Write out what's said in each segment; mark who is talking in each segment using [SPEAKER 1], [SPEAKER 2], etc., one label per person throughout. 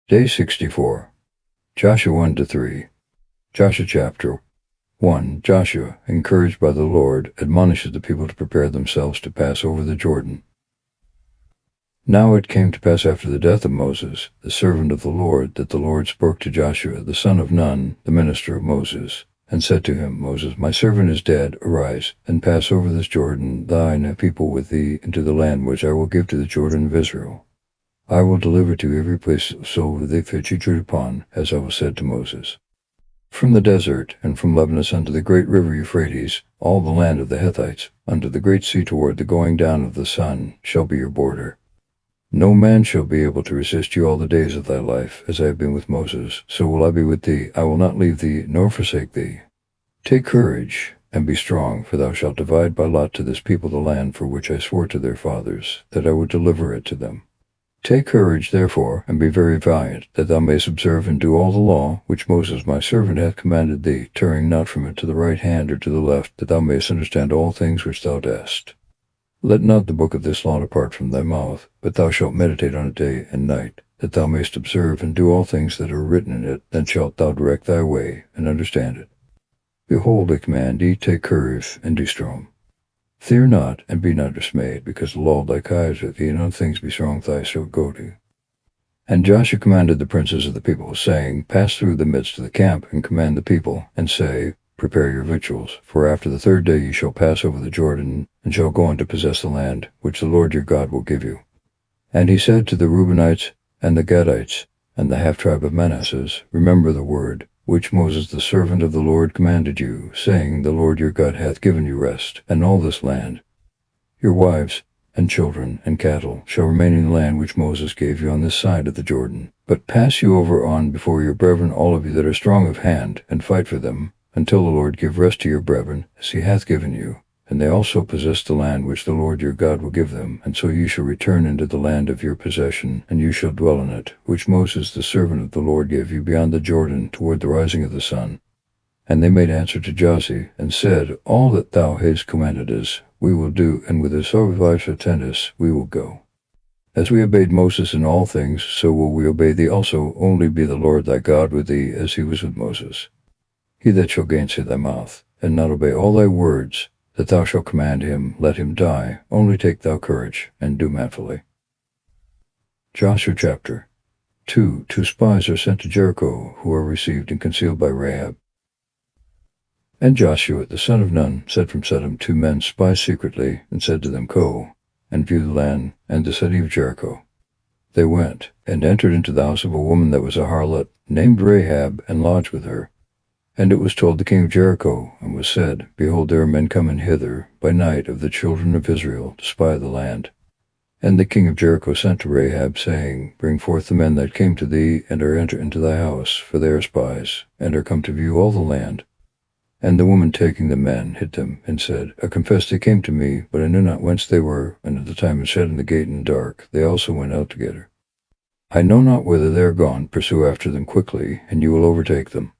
[SPEAKER 1] Day 64. Joshua 1-3. Joshua chapter 1. Joshua, encouraged by the Lord, admonishes the people to prepare themselves to pass over the Jordan. Now it came to pass after the death of Moses, the servant of the Lord, that the Lord spoke to Joshua, the son of Nun, the minister of Moses, and said to him, Moses, my servant is dead. Arise, and pass over this Jordan, thine and people with thee, into the land which I will give to the children of Israel. I will deliver to every place whatsoever they fetch you tread upon, as I was said to Moses. From the desert, and from Lebanon unto the great river Euphrates, all the land of the Hittites, unto the great sea toward the going down of the sun, shall be your border. No man shall be able to resist you all the days of thy life, as I have been with Moses, so will I be with thee. I will not leave thee, nor forsake thee. Take courage, and be strong, for thou shalt divide by lot to this people the land for which I swore to their fathers, that I would deliver it to them. Take courage, therefore, and be very valiant, that thou mayst observe and do all the law which Moses my servant hath commanded thee, turning not from it to the right hand or to the left, that thou mayst understand all things which thou dost. Let not the book of this law depart from thy mouth, but thou shalt meditate on it day and night, that thou mayst observe and do all things that are written in it. Then shalt thou direct thy way, and understand it. Behold, I command thee, take courage, and be strong. Fear not, and be not dismayed, because the Lord thy God is with thee, and on things be strong thou shalt go to. And Joshua commanded the princes of the people, saying, Pass through the midst of the camp, and command the people, and say, Prepare your victuals, for after the third day ye shall pass over the Jordan, and shall go on to possess the land, which the Lord your God will give you. And he said to the Reubenites, and the Gadites, and the half-tribe of Manasseh, Remember the word which Moses the servant of the Lord commanded you, saying, The Lord your God hath given you rest, and all this land. Your wives, and children, and cattle shall remain in the land which Moses gave you on this side of the Jordan. But pass you over on before your brethren, all of you that are strong of hand, and fight for them, until the Lord give rest to your brethren, as he hath given you, and they also possess the land which the Lord your God will give them, and so you shall return into the land of your possession, and you shall dwell in it, which Moses the servant of the Lord gave you beyond the Jordan, toward the rising of the sun. And they made answer to Joshua, and said, All that thou hast commanded us, we will do, and whithersoever thou shalt send us, we will go. As we obeyed Moses in all things, so will we obey thee also. Only be the Lord thy God with thee, as he was with Moses. He that shall gainsay thy mouth, and not obey all thy words, that thou shalt command him, let him die. Only take thou courage, and do manfully. Joshua chapter 2. 2 spies are sent to Jericho, who are received and concealed by Rahab. And Joshua the son of Nun sent from Shittim 2 men spies secretly, and said to them, Go, and view the land, and the city of Jericho. They went, and entered into the house of a woman that was a harlot, named Rahab, and lodged with her. And it was told the king of Jericho, and was said, Behold, there are men coming hither by night of the children of Israel to spy the land. And the king of Jericho sent to Rahab, saying, Bring forth the men that came to thee, and are entered into thy house, for they are spies, and are come to view all the land. And the woman taking the men hid them, and said, I confess they came to me, but I knew not whence they were, and at the time of shutting the gate in the dark, they also went out together. I know not whither they are gone. Pursue after them quickly, and you will overtake them.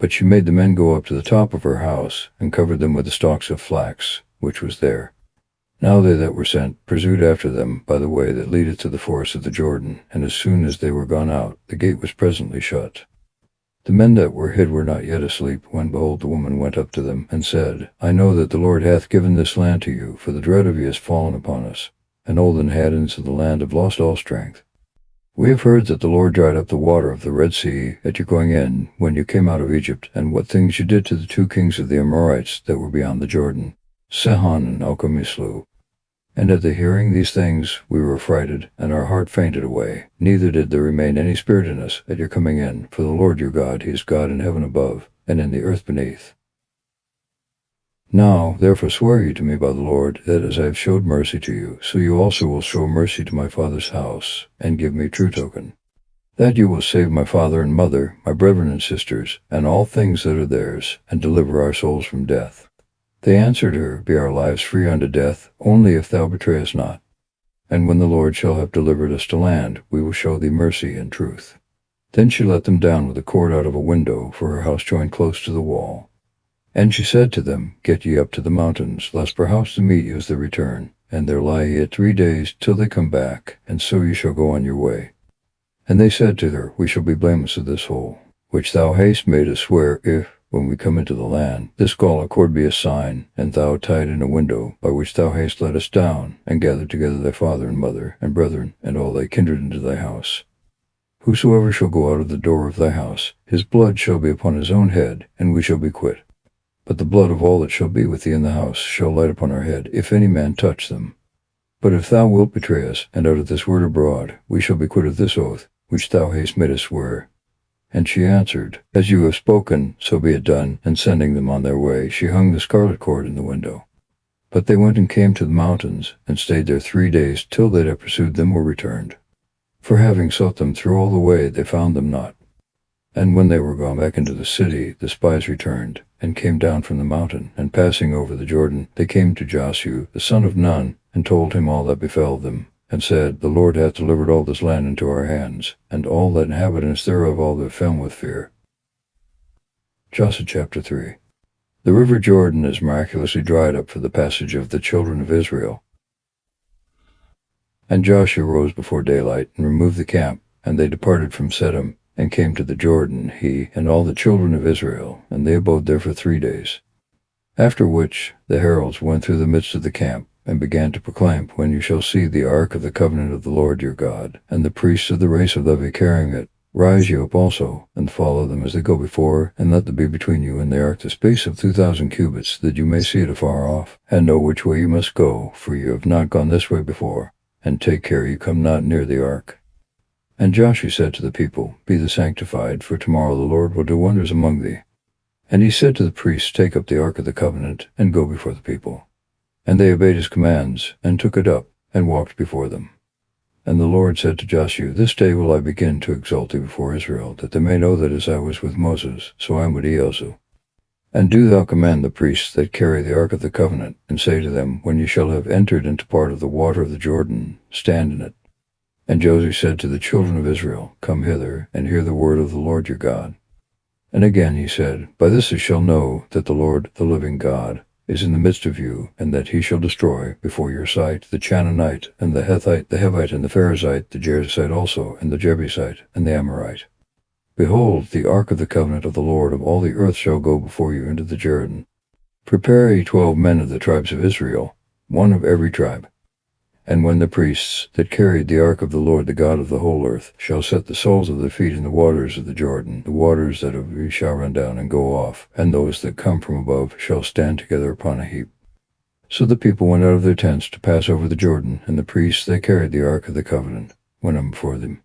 [SPEAKER 1] But she made the men go up to the top of her house, and covered them with the stalks of flax, which was there. Now they that were sent pursued after them by the way that leadeth to the forest of the Jordan, and as soon as they were gone out, the gate was presently shut. The men that were hid were not yet asleep, when behold the woman went up to them, and said, I know that the Lord hath given this land to you, for the dread of you is fallen upon us, and all the inhabitants of the land have lost all strength. We have heard that the Lord dried up the water of the Red Sea at your going in, when you came out of Egypt, and what things you did to the 2 kings of the Amorites that were beyond the Jordan, Sihon and Og whom you slew. And at the hearing these things we were affrighted, and our heart fainted away. Neither did there remain any spirit in us at your coming in, for the Lord your God, he is God in heaven above, and in the earth beneath. Now, therefore swear ye to me by the Lord, that as I have showed mercy to you, so you also will show mercy to my father's house, and give me true token, that you will save my father and mother, my brethren and sisters, and all things that are theirs, and deliver our souls from death. They answered her, Be our lives free unto death, only if thou betray us not. And when the Lord shall have delivered us to land, we will show thee mercy and truth. Then she let them down with a cord out of a window, for her house joined close to the wall. And she said to them, Get ye up to the mountains, lest perhaps to meet you as they return, and there lie ye 3 days till they come back, and so ye shall go on your way. And they said to her, We shall be blameless of this whole, which thou hast made us swear, if, when we come into the land, this gall cord be a sign, and thou tie it in a window, by which thou hast let us down, and gathered together thy father and mother, and brethren, and all thy kindred into thy house. Whosoever shall go out of the door of thy house, his blood shall be upon his own head, and we shall be quit. But the blood of all that shall be with thee in the house shall light upon our head, if any man touch them. But if thou wilt betray us, and utter this word abroad, we shall be quit of this oath, which thou hast made us swear. And she answered, As you have spoken, so be it done. And sending them on their way, she hung the scarlet cord in the window. But they went and came to the mountains, and stayed there 3 days, till they that pursued them were returned. For having sought them through all the way, they found them not. And when they were gone back into the city, the spies returned, and came down from the mountain, and passing over the Jordan, they came to Joshua the son of Nun, and told him all that befell them, and said, The Lord hath delivered all this land into our hands, and all that inhabitants thereof all that fell with fear. Joshua chapter 3. The river Jordan is miraculously dried up for the passage of the children of Israel. And Joshua rose before daylight, and removed the camp, and they departed from Shittim, and came to the Jordan, he and all the children of Israel, and they abode there for 3 days. After which the heralds went through the midst of the camp, and began to proclaim, When you shall see the ark of the covenant of the Lord your God, and the priests of the race of Levi carrying it, rise you up also, and follow them as they go before, and let there be between you and the ark the space of 2,000 cubits, that you may see it afar off, and know which way you must go, for you have not gone this way before. And take care you come not near the ark. And Joshua said to the people, Be thou sanctified, for tomorrow the Lord will do wonders among thee. And he said to the priests, Take up the ark of the covenant, and go before the people. And they obeyed his commands, and took it up, and walked before them. And the Lord said to Joshua, This day will I begin to exalt thee before Israel, that they may know that as I was with Moses, so I am with thee also. And do thou command the priests that carry the ark of the covenant, and say to them, When ye shall have entered into part of the water of the Jordan, stand in it. And Joshua said to the children of Israel, Come hither, and hear the word of the Lord your God. And again he said, By this ye shall know that the Lord, the living God, is in the midst of you, and that he shall destroy before your sight the Canaanite, and the Hethite, the Hivite, and the Perizzite, the Jebusite also, and the Jebusite, and the Amorite. Behold, the ark of the covenant of the Lord of all the earth shall go before you into the Jordan. Prepare ye 12 men of the tribes of Israel, 1 of every tribe. And when the priests that carried the ark of the Lord, the God of the whole earth, shall set the soles of their feet in the waters of the Jordan, the waters that of you shall run down and go off, and those that come from above shall stand together upon a heap. So the people went out of their tents to pass over the Jordan, and the priests that carried the ark of the covenant went on before them.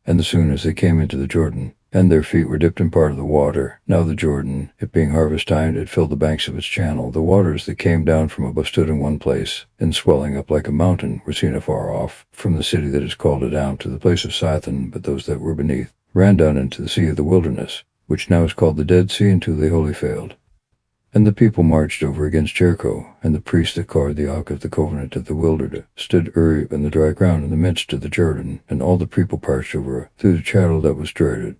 [SPEAKER 1] And as soon as they came into the Jordan, and their feet were dipped in part of the water, now the Jordan, it being harvest time, had filled the banks of its channel. The waters that came down from above stood in one place, and swelling up like a mountain were seen afar off, from the city that is called Edom to the place of Sithon. But those that were beneath ran down into the sea of the wilderness, which now is called the Dead Sea, until they wholly failed. And the people marched over against Jericho, and the priests that carried the ark of the covenant of the wilderness stood in the dry ground in the midst of the Jordan, and all the people passed over through the channel that was dreaded,